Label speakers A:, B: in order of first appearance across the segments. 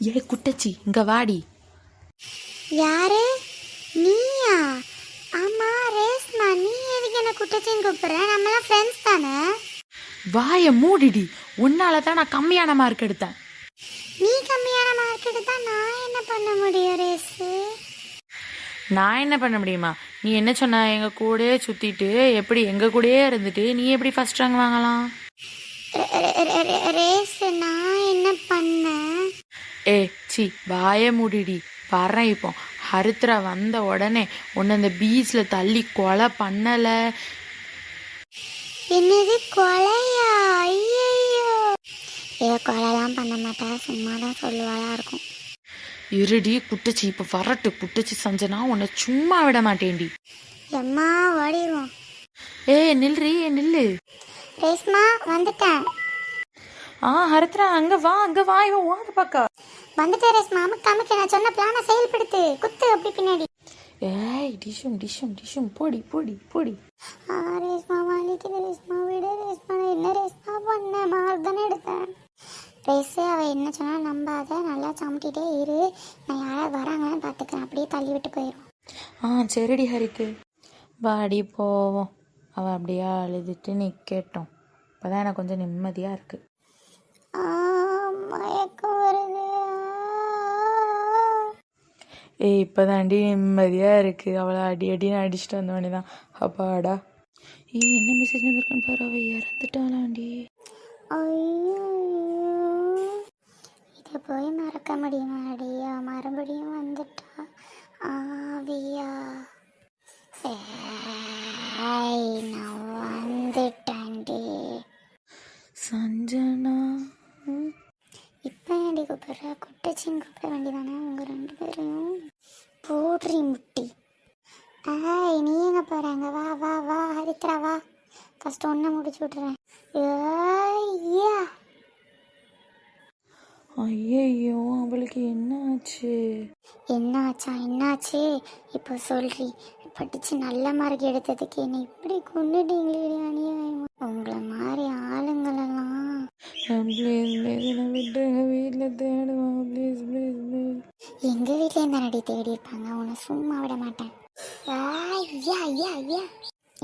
A: ஏ குட்டச்சி இங்க வாடி.
B: யாரு? நீயா? ஆமா ரேஸ்மா, நீ எதுக்கு என்ன குட்டச்சின்னு கூப்பிடுற? நம்மளாம் ஃப்ரெண்ட்ஸ் தானே.
A: வாய மூடிடி. உன்னால தான் நான் கம்மியான மார்க் எடுத்தேன்.
B: நீ கம்மியான மார்க் எடுத்தா நான் என்ன பண்ண முடியும் ரேஸு?
A: நான் என்ன பண்ண முடியுமா? நீ என்ன சொன்ன? எங்க கூடயே சுத்திட்டு எப்படி எங்க கூடயே இருந்துட்டு நீ எப்படி ஃபர்ஸ்ட் ரேங்க் வாங்கலாம்?
B: ரேஸ் நான் என்ன பண்ணேன்?
A: ஏ சி வாய மூடிடி. வரேன் இப்போ. ஹரித்ரா வந்த உடனே உன்னை இந்த பீச்ல தள்ளி கொலை பண்ணல.
B: என்னது கொலையா? ஐயோ, கொலைலாம் பண்ண மாட்டா, சும்மா தான் சொல்லுவாளா இருக்கும்.
A: இருடி குட்டச்சி, இப்போ வரட்டு குட்டச்சி சஞ்சனா, உன்னை சும்மா விட மாட்டேன்டி.
B: எம்மா ஓடிடுவோம்.
A: நில்றி நில்லு.
B: ரேஸ்மா வந்துட்டேன்.
A: ஹரித்ரா அங்க வா இவன் ஓட பாக்கா.
B: வந்துட்டேன் ரேஸ்மா. அமுக்கு நான் சொன்ன பிளானை செயல்படுத்து. குத்து அப்படி பின்னாடி.
A: டிஷும் போடி போடி போடி.
B: ரேஸ்மா வலிக்குது ரேஸ்மா, விடு ரேஸ்மா. என்ன ரேஸ்மா பண்ண? மார்க் தானே எடுத்தேன். ரேஸு அவள் என்ன சொன்னால் நம்பாத, நல்லா சமட்டிகிட்டே இரு. நான் யாராவது வராங்கன்னு பார்த்துக்கிறேன், அப்படியே தள்ளி விட்டு போயிடும்.
A: சரிடி ஹரிக்கு. வாடி போவோம். அவள் அப்படியே அழுதுட்டு நீ கேட்டோம். இப்போதான் எனக்கு கொஞ்சம் நிம்மதியாக இருக்குது.
B: மயக்கம் வருது.
A: இப்போதாண்டி நிம்மதியாக இருக்குது. அவளை அடின்னு அடிச்சுட்டு வந்தோடனே தான் அப்பாடா. என்ன மெசேஜ் வந்திருக்குன்னு பாரு. அவள் இறந்துட்டாளாண்டி.
B: ஐயோ, இதை போய் மறக்க முடியுமாடியா? மறுபடியும் வந்துட்டா ஆவியா? நான் வந்துட்டேன்டி.
A: சஞ்சனா
B: இப்போ ஏன்டி கூப்பிட்ற? குட்டச்சின்னு கூப்பிட வேண்டியதானே உங்கள் 2 பேரையும்? போடுறி முட்டி. நீ எங்கே போகிறாங்க? வா வா வா ஹரித்ரா வா. ஃபஸ்ட்டு ஒன்றை முடிச்சு விட்றேன். ஐயா,
A: ஐயோ அவளுக்கு என்ன ஆச்சு?
B: என்னாச்சு? இப்போ சொல்றி. படித்து நல்ல மார்க் எடுத்ததுக்கு என்னை இப்படி கொண்டுட்டீங்களே அநியாயமா? உங்களை மாதிரி ஆளுங்களெல்லாம்
A: வீட்டில் தேடுவான்.
B: எங்கள் வீட்டிலேயும் தானடி தேடி இருப்பாங்க. உன்னை சும்மா விட மாட்டேன்.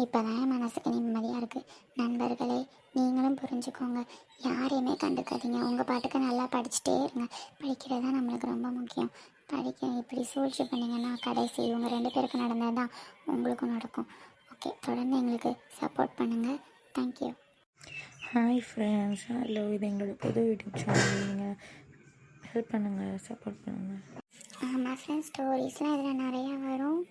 B: இப்போதான் என் மனசுக்கு நிம்மதியாக இருக்குது. நண்பர்களே, நீங்களும் புரிஞ்சுக்கோங்க. யாரையுமே கண்டுக்காதீங்க. உங்கள் பாட்டுக்கு நல்லா படிச்சுட்டே இருங்க. படிக்கிறது தான் நம்மளுக்கு ரொம்ப முக்கியம். இப்படி சூழ்ச்சி பண்ணிங்கன்னா கடைசி இவங்க 2 பேருக்கு நடந்தது தான் உங்களுக்கும் நடக்கும். ஓகே, தொடர்ந்து எங்களுக்கு சப்போர்ட் பண்ணுங்கள். தேங்க்யூ.
A: Hi friends, hello. இது எங்களோட புது யூடியூப் சேனல். நீங்கள் ஹெல்ப் பண்ணுங்கள், சப்போர்ட் பண்ணுங்கள்.
B: ஆமாம் ஃப்ரெண்ட்ஸ், ஸ்டோரிஸ்லாம் இதில் நிறையா வரும்.